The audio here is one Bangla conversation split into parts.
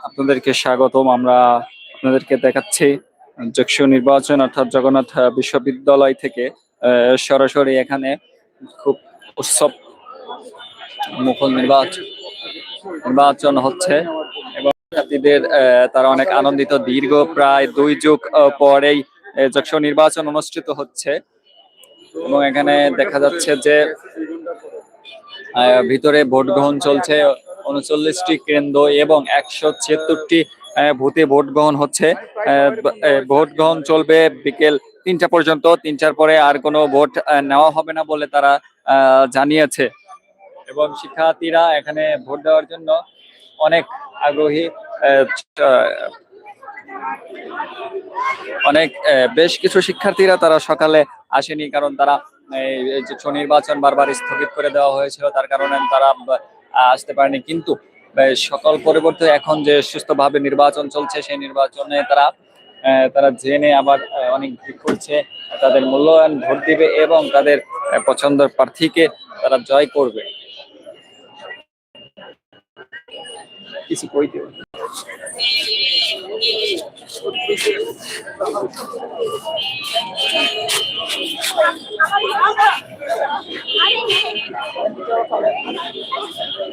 আপনাদেরকে স্বাগতম। আমরা আপনাদেরকে দেখাচ্ছি যক্ষু নির্বাচন অর্থাৎ জগন্নাথ বিশ্ববিদ্যালয় থেকে সরাসরি এখানে খুব উৎসব মুখর নির্বাচন হচ্ছে এবং শিক্ষার্থীদের তারা অনেক আনন্দিত। দীর্ঘ প্রায় 2 যুগ পরেই যক্ষু নির্বাচন অনুষ্ঠিত হচ্ছে এবং এখানে দেখা যাচ্ছে যে ভিতরে ভোট গ্রহণ চলছে। 39টি কেন্দ্র এবং 176টি ভোটে ভোট গ্রহণ হচ্ছে। ভোট গ্রহণ চলবে বিকেল 3টা পর্যন্ত। 3টার পরে আর কোনো ভোট নেওয়া হবে না বলে তারা জানিয়েছে এবং শিক্ষার্থীরা এখানে ভোট দেওয়ার জন্য অনেক আগ্রহী। অনেক বেশ কিছু শিক্ষার্থীরা তারা সকালে আসেনি, কারণ তারা এই যে নির্বাচন বারবার স্থগিত করে দেওয়া হয়েছিল, তার কারণে তারা আসতে পারেনি। কিন্তু সকল পরিবর্তে এখন যে সুস্থভাবে নির্বাচন চলছে সেই নির্বাচনে তারা জেনে আবার অনেক ভিড় করছে, তাদের মূল্যায়ন ভোট দিবে এবং তাদের পছন্দের প্রার্থীকে তারা জয় করবে। কিছু কইতে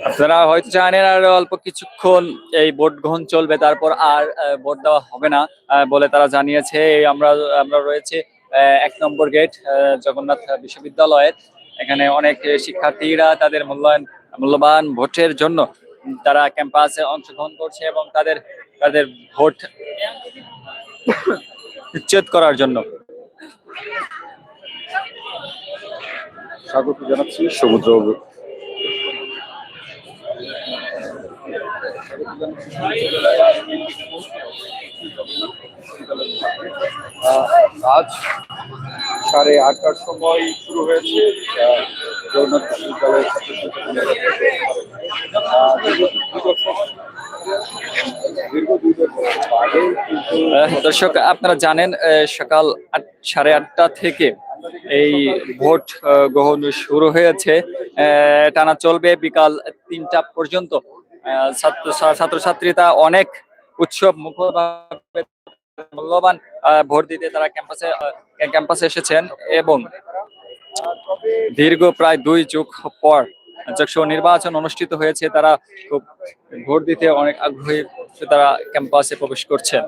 আপনারা হয়তো জানেন আর অল্প কিছুক্ষণ এই ভোট গ্রহণ চলবে, তারপর আর ভোট দেওয়া হবে না বলে তারা জানিয়েছে। আমরা রয়েছে 1 নম্বর গেট জগন্নাথ বিশ্ববিদ্যালয়ের। এখানে অনেক শিক্ষার্থীরা তাদের মূল্যবান ভোটের জন্য তারা ক্যাম্পাসে অংশগ্রহণ করছে এবং তাদের ভোট নিশ্চিত করার জন্য। স্বাগত জানাচ্ছি সমুদ্রবাবু। আজ 8:30টার সময় শুরু হয়েছে জগন্নাথ বিশ্ববিদ্যালয়ের দর্শক, আপনারা জানেন সকাল 8:30 থেকে এই ভোট গ্রহণ শুরু হয়েছে। টানা চলবে বিকাল 3টা পর্যন্ত। ছাত্রছাত্রীরা অনেক উৎসব মুখরভাবে মূল্যবান ভোট দিতে তারা ক্যাম্পাসে এসেছেন এবং দীর্ঘ প্রায় 2 যুগ পর যক্ষু নির্বাচন অনুষ্ঠিত হয়েছে। তারা খুব ভোট দিতে অনেক আগ্রহী, তারা ক্যাম্পাসে প্রবেশ করছেন।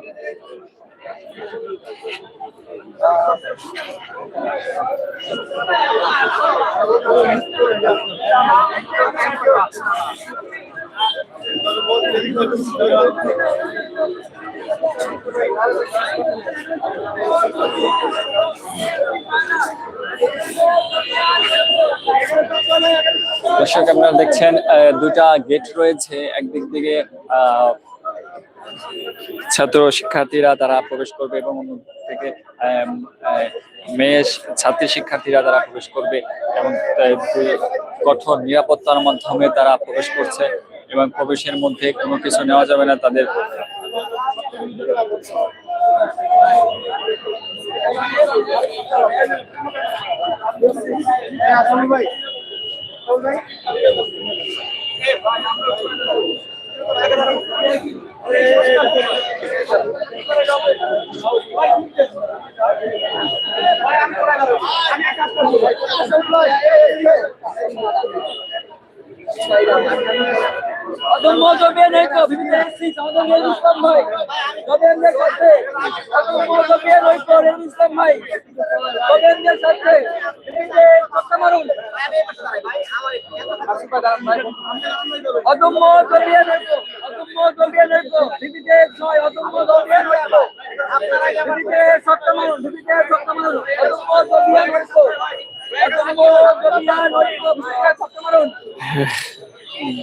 দর্শক, আপনারা দেখছেন 2টা গেট রয়েছে। একদিক থেকে ছাত্র শিক্ষার্থীরা তারা প্রবেশ করবে এবং অন্য থেকে মেয়ে ছাত্রী শিক্ষার্থীরা তারা প্রবেশ করবে এবং কঠোর নিরাপত্তার মাধ্যমে তারা প্রবেশ করছে এবং প্রবেশের মধ্যে কোনো কিছু নেওয়া যাবে না তাদের।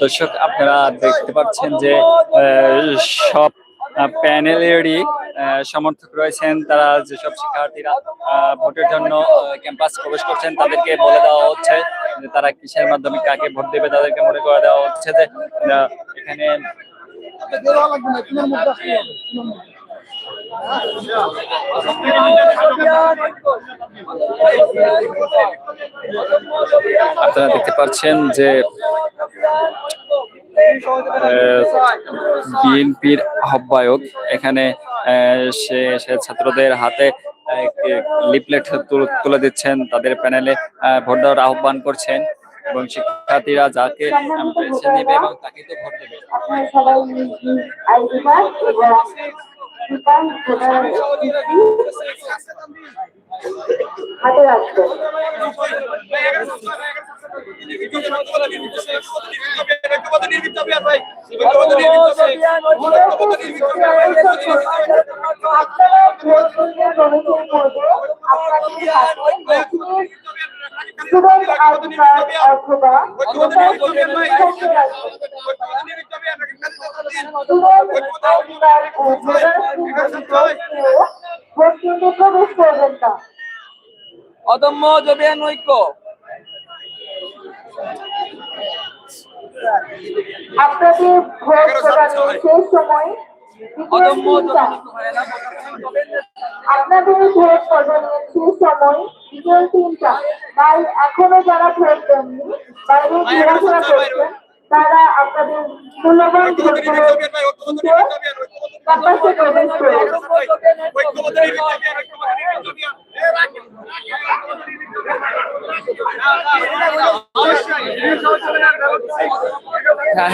দর্শক, আপনারা দেখতে পাচ্ছেন যে সব প্যানেলেরই সমর্থক রয়েছেন। তারা যেসব শিক্ষার্থীরা ভোটের জন্য ক্যাম্পাস প্রবেশ করছেন তাদেরকে বলে দেওয়া হচ্ছে যে তারা কিসের মাধ্যমে কাকে ভোট দেবে। তাদেরকে মনে করে দেওয়া হচ্ছে যে এখানে আপনারা দেখতে পাচ্ছেন যে বিএনপির আহ্বায়ক এখানে সে ছাত্রদের হাতে লিফলেট তুলে দিচ্ছেন, তাদের প্যানেলে ভোট দেওয়ার আহ্বান করছেন এবং শিক্ষার্থীরা যাকে বেছে নেবে এবং তাকে তো ভোট দেবে। আপনারা সবাই নিজ নিজ আইডি কার্ড এবং ভোটার হাতে রাখবেন। আপনারা ভোট কেন্দ্রে প্রবেশের পূর্বে আপনাদের হাতে স্টুডেন্ট আইডি কার্ড অথবা ভোটার লিস্ট রাখবেন। স্টুডেন্ট আইডি কার্ড ও ভোটার ভোট কেন্দ্রে প্রবেশ করবেন না। অদম্য জবিয়ান ঐক্য। আপনাদের ভোট প্রদানের শেষ সময় আপনাদের ভোট প্রদানের শেষ সময় বিকেল ৩টা। তাই এখনো যারা ভোট দেননি, বাইরে ঘোরাফেরা করছেন, তারা আপনাদের মূল্যবান ভোটগুলো ক্যাম্পাসে প্রবেশ করুন।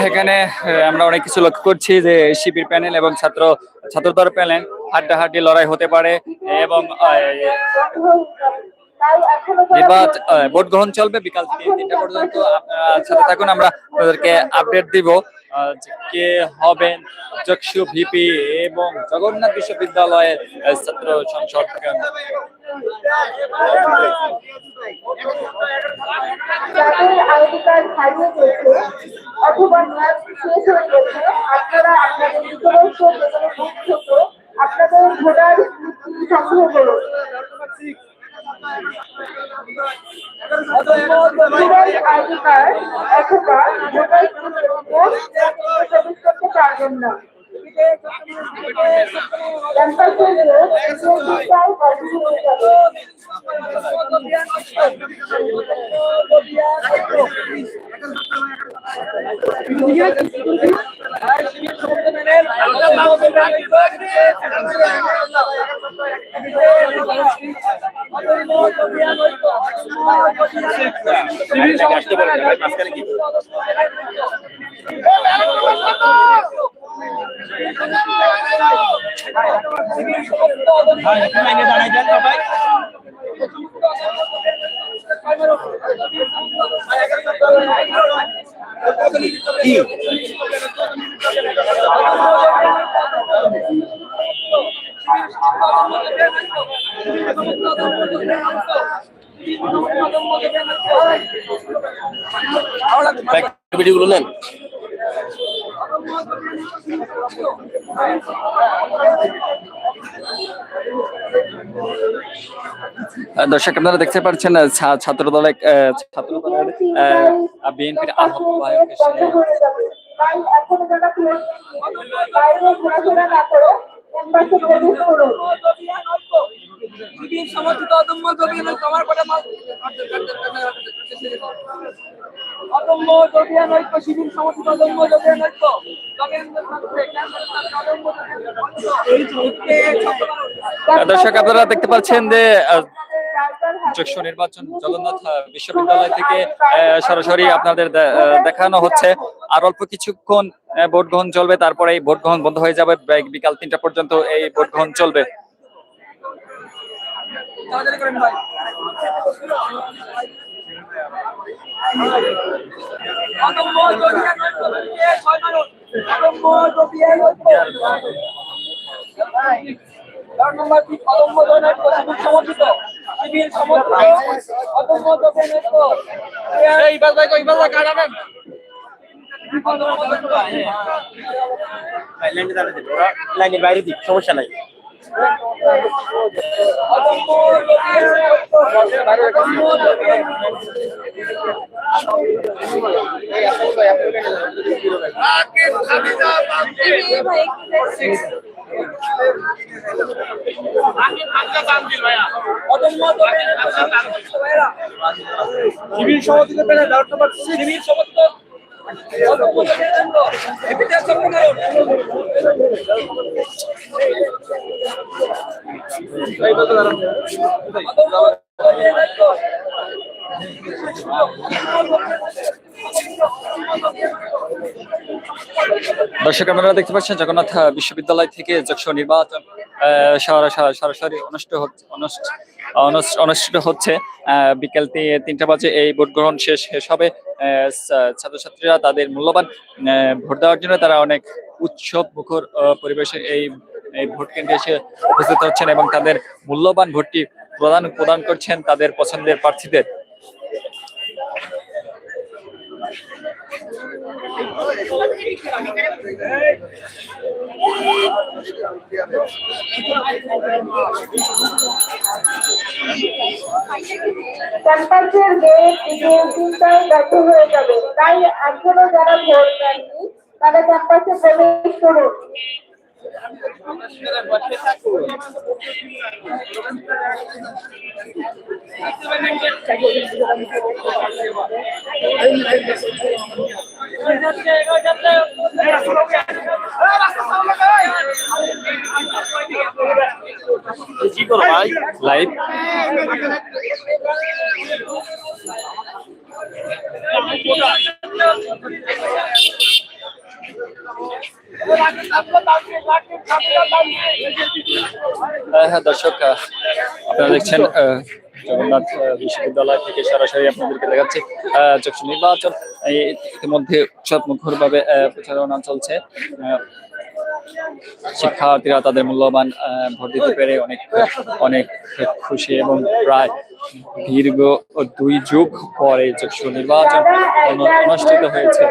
এখানে আমরা অনেক কিছু লক্ষ্য করছি যে শিবির প্যানেল এবং ছাত্রদল প্যানেল হাড্ডাহাড্ডি লড়াই হতে পারে এবং ভোট গ্রহণ চলবে বিকাল ৩টা পর্যন্ত। আপনারা সাথে থাকুন, আমরা আপনাদেরকে আপডেট দিব যে কে হবেন চক্ষু ভিপি এবং জগন্নাথ বিশ্ববিদ্যালয়ের ছাত্র সংসদ। যাদের আইডি কার্ড হারিয়ে গেছে অথবা মেয়াদ শেষ হয়ে গেছে, আপনারা আপনাদের নিকটস্থ যেকোনো বুথ থেকে আপনাদের ভোটার স্লিপটি সংগ্রহ করুন। স্টুডেন্ট আইডি কার্ড অথবা ভোটার স্লিপ প্রবেশ করতে পারবেন না। ক্যাম্পাসের গেট বিকেল ৩টায় বন্ধ হয়ে যাবে। ভিডিওগুলো নেন। দর্শক আপনারা দেখতে পাচ্ছেন ছাত্রদলের বিএনপির আহ্বায়ক তাই এখন যারা বাইরে ঘোরাফেরা না করে ক্যাম্পাসে প্রবেশ করুন। সমর্থিত অদম্য জবিয়ান ঐক্য। আমার কথা অদম্য জবিয়ান ঐক্য, শিবির সমর্থিত অদম্য জবিয়ান ঐক্য। দর্শক আপনারা দেখতে পাচ্ছেন যে চক্ষু নির্বাচন জগন্নাথ বিশ্ববিদ্যালয় থেকে সরাসরি আপনাদের দেখানো হচ্ছে। আর অল্প কিছুক্ষণ ভোট গ্রহণ চলবে, তারপরে এই ভোট গ্রহণ বন্ধ হয়ে যাবে। বিকাল ৩টা পর্যন্ত এই ভোট গ্রহণ চলবে। লাইনের বাইরে দিক, সমস্যা নাই। শিবির সমর্থিত শিবির সমর্থিত অদম্য জটিয়ানন্দ এপিতে সম্পূর্ণ দর্শক আপনারা দেখতে পাচ্ছেন জগন্নাথ বিশ্ববিদ্যালয় থেকে যশোর নির্বাচন সরাসরি অনুষ্ঠিত হচ্ছে। বিকেল ৩টা বাজে এই ভোট গ্রহণ শেষ হবে। ছাত্রছাত্রীরা তাদের মূল্যবান ভোট দেওয়ার জন্য তারা অনেক উৎসব মুখর পরিবেশে এই ভোট কেন্দ্রে এসে উপস্থিত হচ্ছেন এবং তাদের মূল্যবান ভোটটি প্রদান করছেন তাদের পছন্দের প্রার্থীদের। ক্যাম্পাসের গেট বিকেল 3টায় বন্ধ হয়ে যাবে, তাই এখনো যারা ভোট দেননি তারা ক্যাম্পাসে প্রবেশ করুন। লাইভ হ্যাঁ দর্শক আপনারা দেখছেন জগন্নাথ বিশ্ববিদ্যালয় থেকে সরাসরি আপনাদেরকে দেখাচ্ছি যশোর নির্বাচন। ইতিমধ্যে উৎসব মুখর ভাবে প্রচারণা চলছে। শিক্ষার্থীরা তাদের মূল্যবান ভোট দিতে পেরে অনেক খুশি এবং প্রায় দীর্ঘ 2 যুগ পরে যশোর নির্বাচন অনুষ্ঠিত হয়েছে।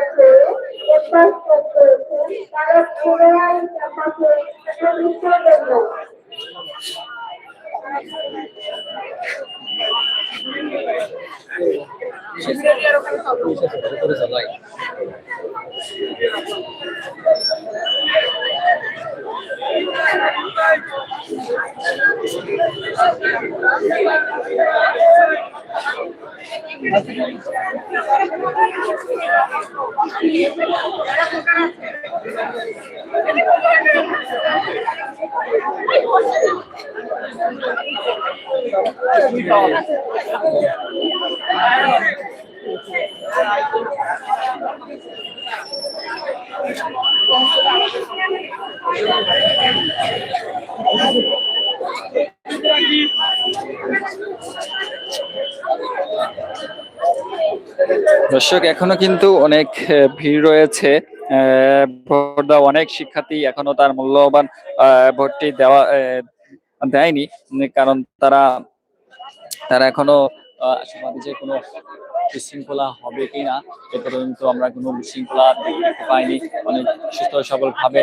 দর্শক এখনো কিন্তু অনেক ভিড় রয়েছে। ভোট দেওয়া অনেক শিক্ষার্থী এখনো তার মূল্যবান ভোটটি দেয়নি, কারণ তারা এখনো আশাবাদী যে কোনো বিশৃঙ্খলা হবে কিনা। এ পর্যন্ত আমরা কোনো বিশৃঙ্খলা দেখতে পাইনি। অনেক সুস্থ সবল ভাবে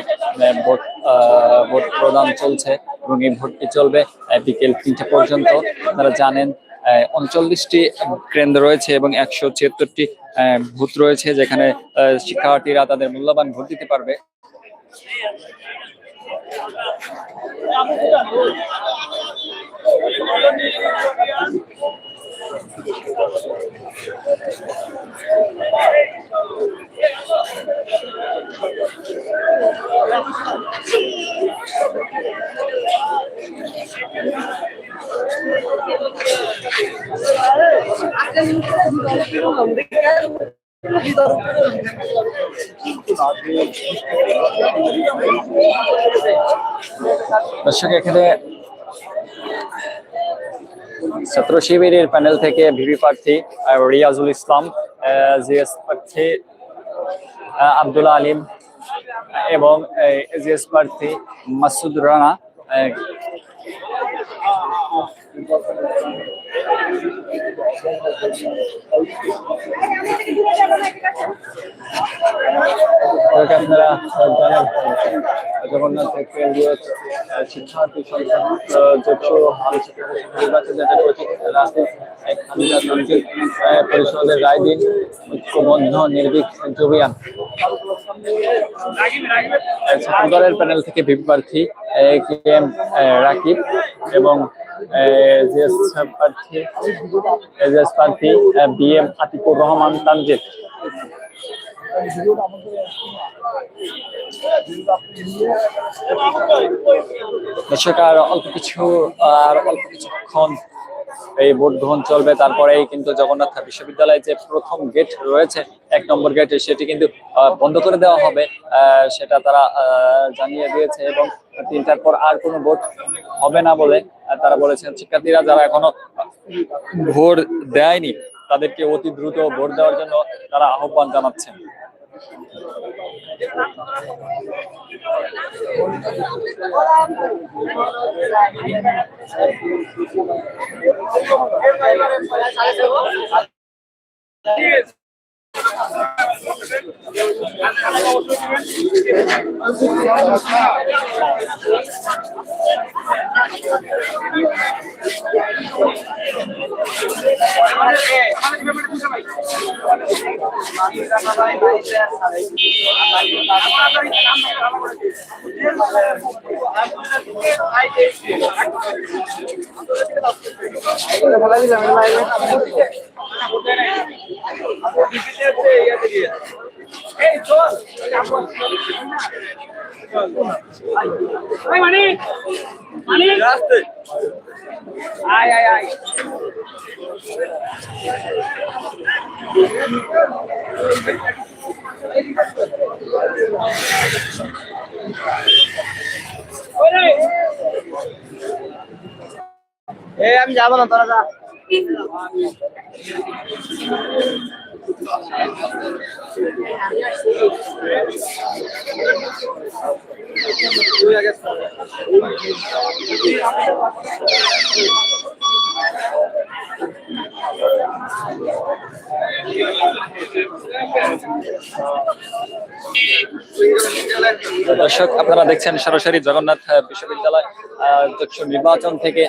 ভোট প্রদান চলছে এবং এই ভোটটি চলবে বিকেল 3টা পর্যন্ত। আপনারা জানেন 39টি কেন্দ্র রয়েছে এবং 176টি বুথ রয়েছে যেখানে শিক্ষার্থীরা তাদের মূল্যবান ভোট দিতে পারবে। দর্শক এখানে ছাত্র শিবিরের প্যানেল থেকে ভিভি প্রার্থী রিয়াজুল ইসলাম, জিএস প্রার্থী আব্দুল আলিম এবং এজিএস প্রার্থী মাসুদ রানা আপনারা জানেন জগন্নাথ শিক্ষার্থী নির্বাচন যেটা পরিষদের রায় দিন ঐক্যবদ্ধ নির্ভীক জবিয়ান ছাত্রদলের প্যানেল থেকে ভিপি প্রার্থী কে এম রাকিব এবং প্রার্থী বি এম আতিকুর রহমান তানজিদ। দর্শক আর অল্প কিছুক্ষণ এই ভোট গ্রহণ চলবে, তারপরেই কিন্তু জগন্নাথ বিশ্ববিদ্যালয়ে যে প্রথম গেট রয়েছে 1 নম্বর গেট, সেটি কিন্তু বন্ধ করে দেওয়া হবে, সেটা তারা জানিয়ে দিয়েছে। এবং 3টার পর আর কোনো ভোট হবে না বলে তারা বলেছেন। শিক্ষার্থীরা যারা এখনো ভোট দেয়নি তাদেরকে অতি দ্রুত ভোট দেওয়ার জন্য তারা আহ্বান জানাচ্ছেন। আমি যাবো না, তোরা যা। দর্শক, আপনারা দেখছেন সরাসরি জগন্নাথ বিশ্ববিদ্যালয় নির্বাচন থেকে।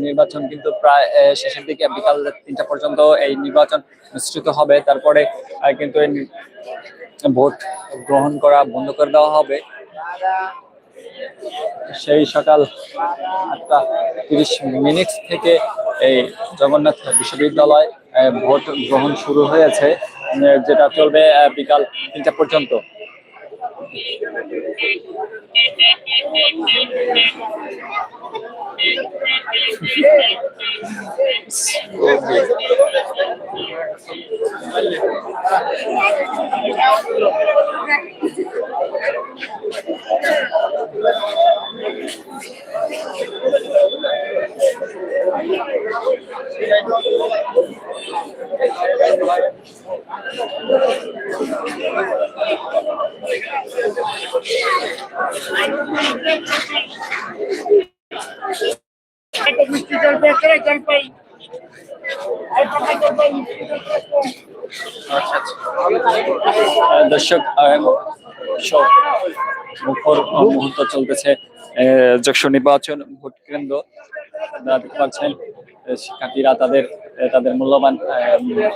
নির্বাচন কিন্তু প্রায় শেষের দিকে, বিকাল 3টা পর্যন্ত এই নির্বাচন অনুষ্ঠিত হবে। তারপরে কিন্তু ভোট গ্রহণ করা বন্ধ করে দেওয়া হবে। সেই সকাল 8:30 থেকে এই জগন্নাথ বিশ্ববিদ্যালয় ভোট গ্রহণ শুরু হয়েছে, যেটা চলবে বিকাল 3টা পর্যন্ত। দর্শক, মুখর মুহূর্ত চলতেছে যশোর নির্বাচন ভোট কেন্দ্র। আপনারা দেখতে পাচ্ছেন শিক্ষার্থীরা তাদের মূল্যবান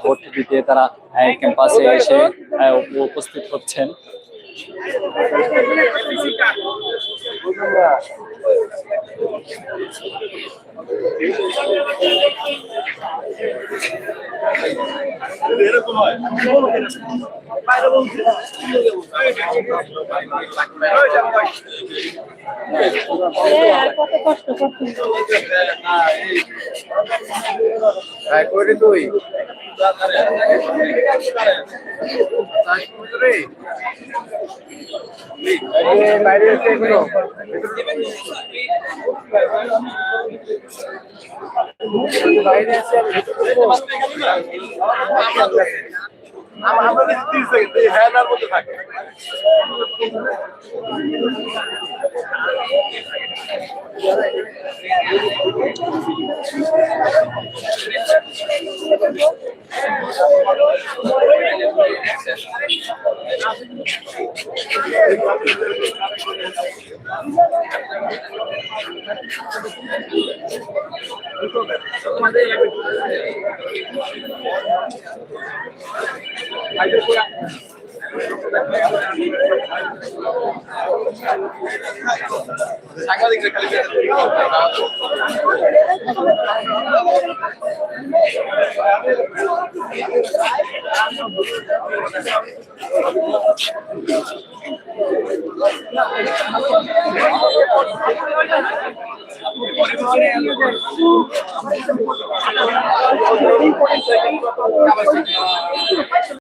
ভোট দিতে তারা ক্যাম্পাসে এসে উপস্থিত হচ্ছেন।